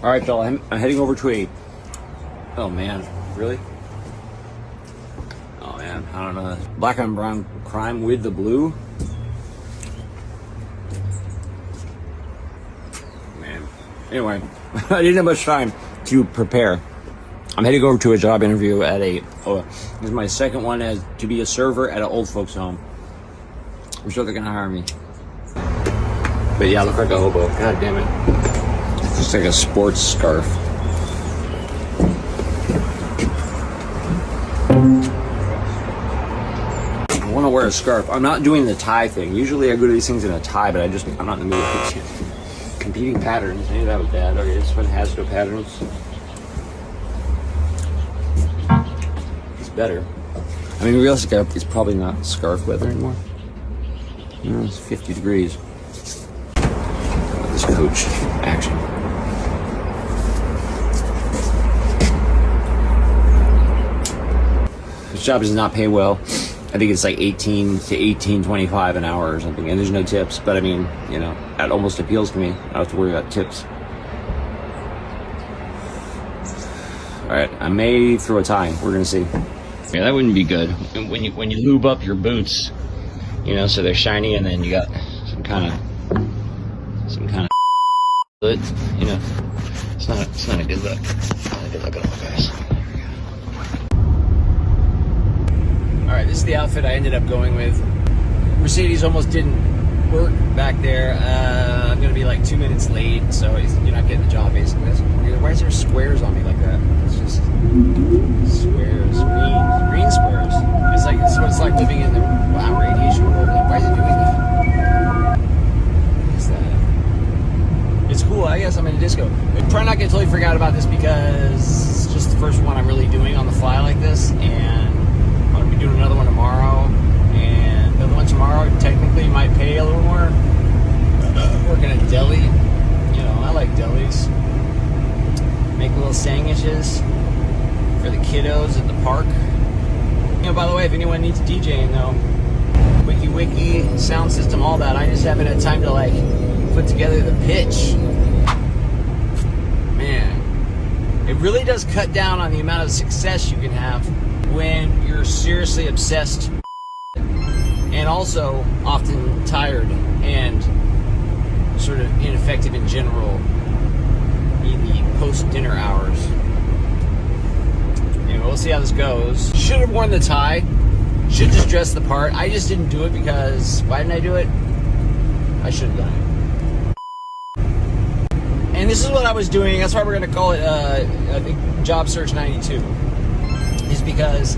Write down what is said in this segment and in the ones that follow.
All right, Bill, I'm heading over to a... Oh, man. Really? Oh, man. I don't know. Black on brown crime with the blue? Man. Anyway, I didn't have much time to prepare. I'm heading over to a job interview at this is my second one as to be a server at an old folks home. I'm sure they're going to hire me. But yeah, I look like a hobo. God damn it. It's like a sports scarf. I want to wear a scarf. I'm not doing the tie thing. Usually I go to these things in a tie, but I'm not in the mood for competing patterns. Maybe that was bad. Okay, this one has no patterns. It's better. I mean, realistically, it's probably not scarf weather anymore. It's 50 degrees. This coach action. This job does not pay well. I think it's like 18 to 18.25 an hour or something, and there's no tips. But I mean, you know, that almost appeals to me. I don't have to worry about tips. All right, I may throw a tie. We're gonna see. Yeah, that wouldn't be good. When you lube up your boots, you know, so they're shiny, and then you got some kind of you know, it's not a good look. Not a good look at all, guys. All right, this is the outfit I ended up going with. Mercedes almost didn't work back there. I'm gonna be like 2 minutes late, so you're not getting the job basically. Why is there squares on me like that? It's just squares, green squares. It's like it's what it's like living in the radiation world. Like, why is it doing that? What's that? It's cool. I guess I'm in a disco. Try not to get totally forgot about this because it's just the first one I'm really doing on the fly like this, and I'm gonna be doing another one tomorrow. And the one tomorrow technically might pay a little more. Working at deli, you know, I like delis. Make little sandwiches for the kiddos at the park. You know, by the way, if anyone needs DJing though, wiki, sound system, all that, I just haven't had time to like put together the pitch. Man, it really does cut down on the amount of success you can have when you're seriously obsessed and also often tired and sort of ineffective in general in the post-dinner hours. Anyway, we'll see how this goes. Should have worn the tie. Should just dress the part. I just didn't do it because, why didn't I do it? I should have done it. And this is what I was doing. That's why we're going to call it, I think, Job Search 92. Is because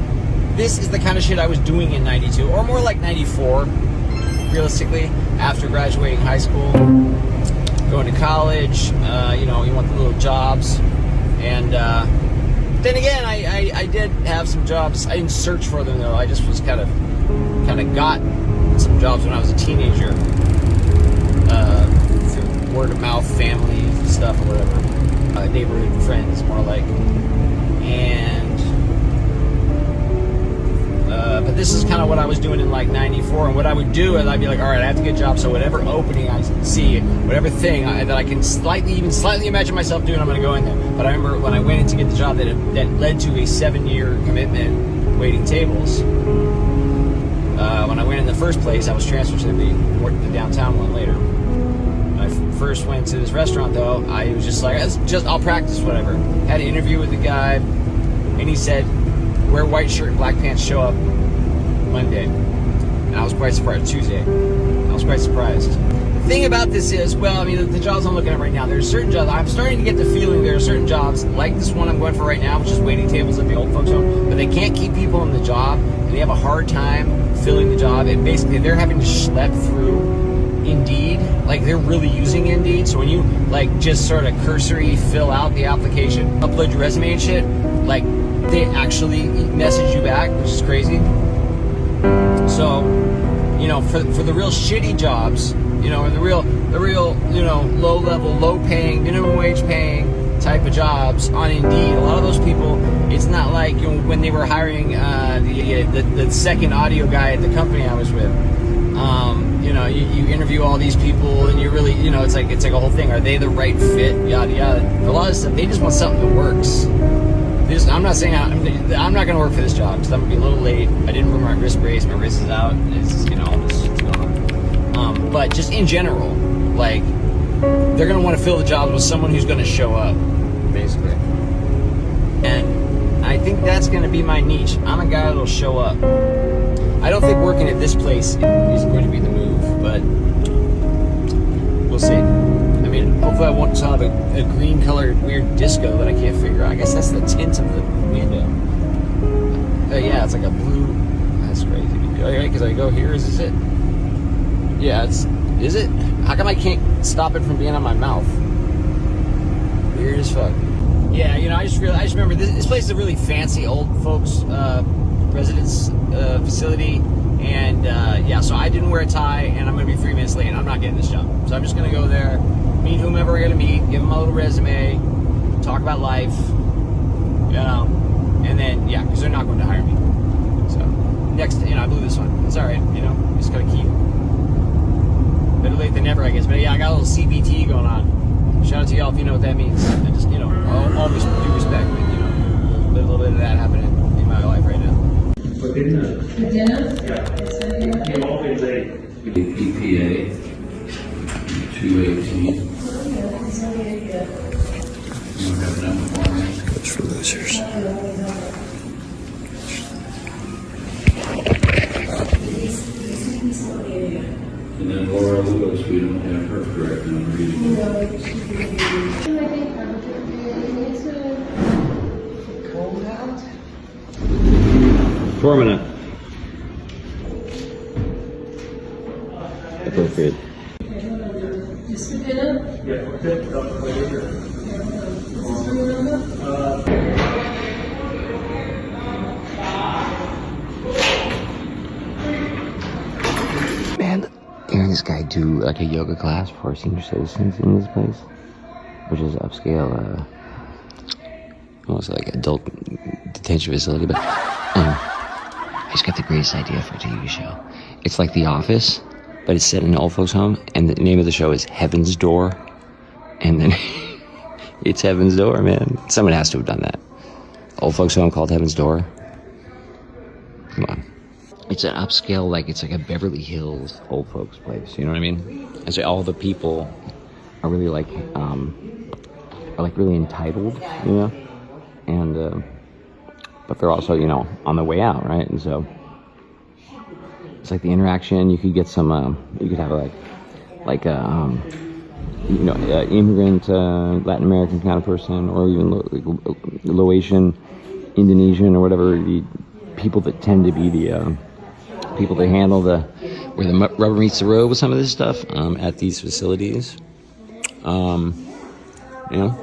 this is the kind of shit I was doing in 92, or more like 94, realistically, after graduating high school, going to college. You know, you want the little jobs. And then again, I did have some jobs. I didn't search for them, though. I just was kind of got some jobs when I was a teenager. Through word of mouth, family stuff, or whatever. Neighborhood friends, more like. And but this is kind of what I was doing in like 94, and what I would do is I'd be like, all right, I have to get a job, so whatever opening I see, whatever thing that I can slightly imagine myself doing, I'm going to go in there. But I remember when I went in to get the job that led to a 7-year commitment waiting tables. When I went in the first place, I was transferred to the downtown one later. When I first went to this restaurant, though, I was just like, I'll practice whatever. Had an interview with the guy, and he said, wear white shirt and black pants, show up Monday. And I was quite surprised. Tuesday. I was quite surprised. The thing about this is, well, I mean, the jobs I'm looking at right now, there's certain jobs, I'm starting to get the feeling there are certain jobs, like this one I'm going for right now, which is waiting tables at the old folks home, but they can't keep people in the job, and they have a hard time filling the job, and basically they're having to schlep through Indeed. Like, they're really using Indeed, so when you, like, just sort of cursory fill out the application, upload your resume and shit, like, they actually message you back, which is crazy. So, you know, for the real shitty jobs, you know, the real, you know, low level, low paying, minimum wage paying type of jobs on Indeed, a lot of those people, it's not like, you know, when they were hiring the second audio guy at the company I was with. You know, you interview all these people, and you really, you know, it's like a whole thing. Are they the right fit? Yada yada. A lot of stuff. They just want something that works. I'm not saying I'm not going to work for this job because I'm going to be a little late. I didn't bring my wrist brace. My wrist is out. It's, you know, all this shit's going on. But just in general, like, they're going to want to fill the jobs with someone who's going to show up, basically. And I think that's going to be my niche. I'm a guy that'll show up. I don't think working at this place is going to be the move, but we'll see. I mean, hopefully I won't have a green colored weird disco that I can't figure out. I guess that's the tint of the window. Oh yeah, it's like a blue. That's crazy. Alright, because I go here, is this it? Yeah, is it? How come I can't stop it from being on my mouth? Weird as fuck. Yeah, you know, I just remember this place is a really fancy old folks residence facility, and yeah, so I didn't wear a tie, and I'm gonna be 3 minutes late. I'm not getting this job, so I'm just gonna go there, meet whomever we're gonna meet, give them a little resume, talk about life, you know, and then yeah, because they're not going to hire me. So next, you know, I blew this one. It's all right, you know, just gotta keep. Better late than never, I guess. But yeah, I got a little CBT going on. Shout out to y'all if you know what that means. And just, you know, all due respect, but you know, a little bit of that happening in my life right now. For dinner? For dinner? Yeah. Came all been late. EPA 218. You don't have enough for me. It's for losers. And then Laura Lewis, we don't have her correct on reading. Cold out? 4 minutes. Appropriate. Just for dinner? Yeah, okay. Later. Is this your number? Man, hearing this guy do like a yoga class for senior citizens in this place, which is upscale, almost like adult detention facility, but I just got the greatest idea for a TV show. It's like The Office, but it's set in an old folks home, and the name of the show is Heaven's Door, and then it's Heaven's Door, man. Someone has to have done that. Old folks home called Heaven's Door. Come on. It's an upscale, like it's like a Beverly Hills old folks place. You know what I mean? And so all the people are really like really entitled, you know, and but they're also, you know, on the way out, right? And so it's like the interaction. You could get some, you could have like a you know, immigrant Latin American kind of person, or even Laotian, Indonesian, or whatever. The people that tend to be the people that handle where the rubber meets the road with some of this stuff at these facilities. You know,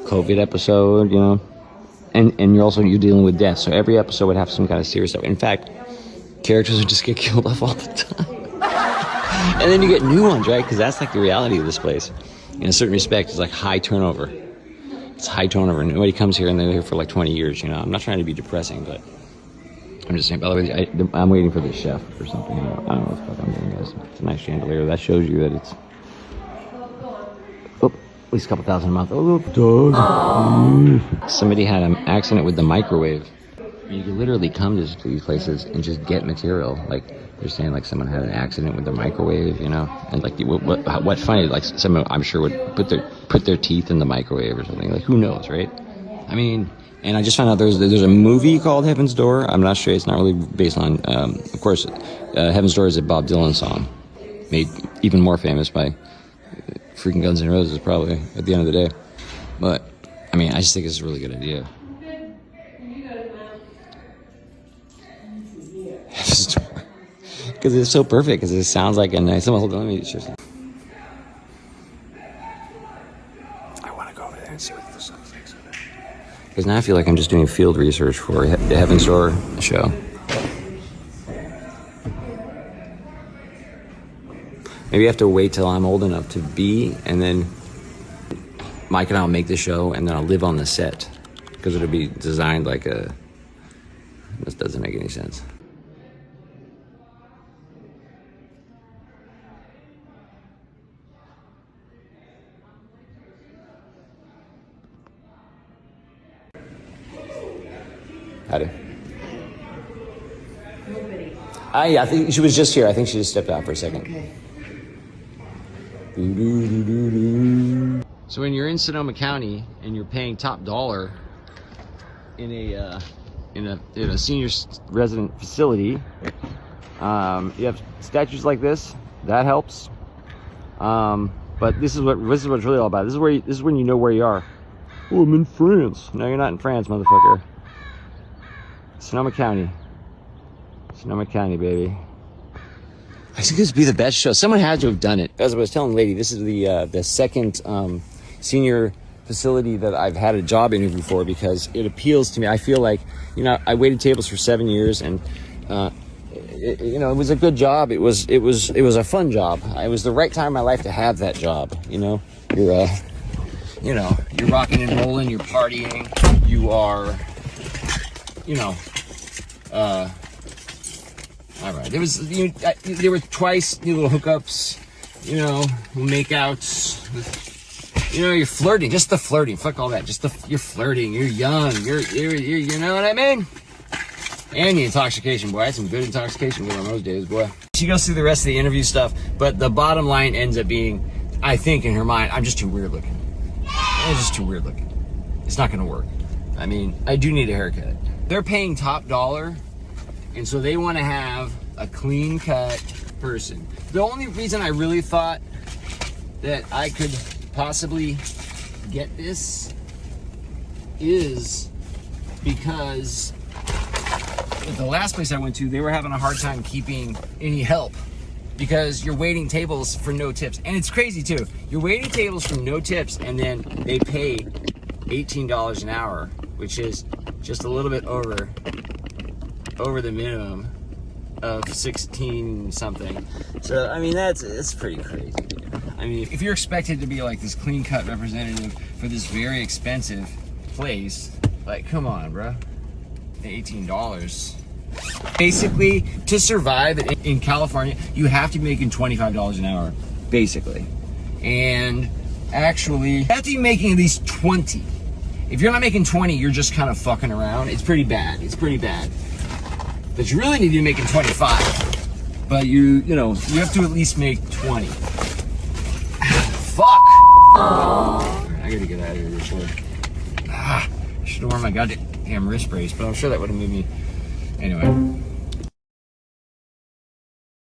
COVID episode, you know, and you're dealing with death. So every episode would have some kind of serious stuff. In fact, characters would just get killed off all the time. And then you get new ones, right? Because that's like the reality of this place. In a certain respect, it's like high turnover. It's high turnover. Nobody comes here and they're here for like 20 years, you know. I'm not trying to be depressing, but I'm just saying. By the way, I'm waiting for the chef or something. I don't know what the fuck I'm doing, guys. It's a nice chandelier. That shows you that it's at least a couple thousand a month. Oh, dog. Somebody had an accident with the microwave. You can literally come to these places and just get material. Like they're saying, like someone had an accident with the microwave, you know, and like what funny, like someone I'm sure would put their teeth in the microwave or something. Like who knows, right? I mean. And I just found out there's a movie called Heaven's Door. I'm not sure. It's not really based on, of course, Heaven's Door is a Bob Dylan song, made even more famous by freaking Guns N' Roses, probably, at the end of the day. But, I mean, I just think it's a really good idea. Heaven's Door. Because it's so perfect, because it sounds like a nice... Hold on, let me just... I want to go over there and see what this looks like. Because now I feel like I'm just doing field research for the Heaven's Door show. Maybe I have to wait till I'm old enough to be, and then Mike and I'll make the show, and then I'll live on the set. Because it'll be designed like a... This doesn't make any sense. Howdy. Nobody. I think she was just here. I think she just stepped out for a second. Okay. So when you're in Sonoma County and you're paying top dollar in a senior resident facility, you have statues like this. That helps. But this is what it's really all about. This is when you know where you are. Oh, I'm in France. No, you're not in France, motherfucker. Sonoma County. Sonoma County, baby. I think this would be the best show. Someone had to have done it. As I was telling the lady, this is the second senior facility that I've had a job interview for because it appeals to me. I feel like, I waited tables for 7 years and it was a good job. It was a fun job. It was the right time in my life to have that job. You're rocking and rolling, you're partying, you are, all right. There were twice little hookups, makeouts. You're flirting, just the flirting. Fuck all that. You're flirting. You're young. You're you know what I mean? And the intoxication, boy. I had some good intoxication going on those days, boy. She goes through the rest of the interview stuff, but the bottom line ends up being, I think in her mind, I'm just too weird looking. I'm just too weird looking. It's not gonna work. I mean, I do need a haircut. They're paying top dollar, and so they want to have a clean cut person. The only reason I really thought that I could possibly get this is because at the last place I went to, they were having a hard time keeping any help because you're waiting tables for no tips. And it's crazy too. You're waiting tables for no tips and then they pay $18 an hour, which is just a little bit over the minimum of 16 something. So I mean it's pretty crazy, dude. I mean, if you're expected to be like this clean cut representative for this very expensive place, like come on, bro. $18. Basically, to survive in California, you have to be making $25 an hour, basically. And actually, you have to be making at least 20. If you're not making 20, you're just kind of fucking around. It's pretty bad. It's pretty bad. But you really need to be making 25. But you have to at least make 20. Fuck! I gotta get out of here real quick. I should have worn my goddamn wrist brace, but I'm sure that would have made me. Anyway.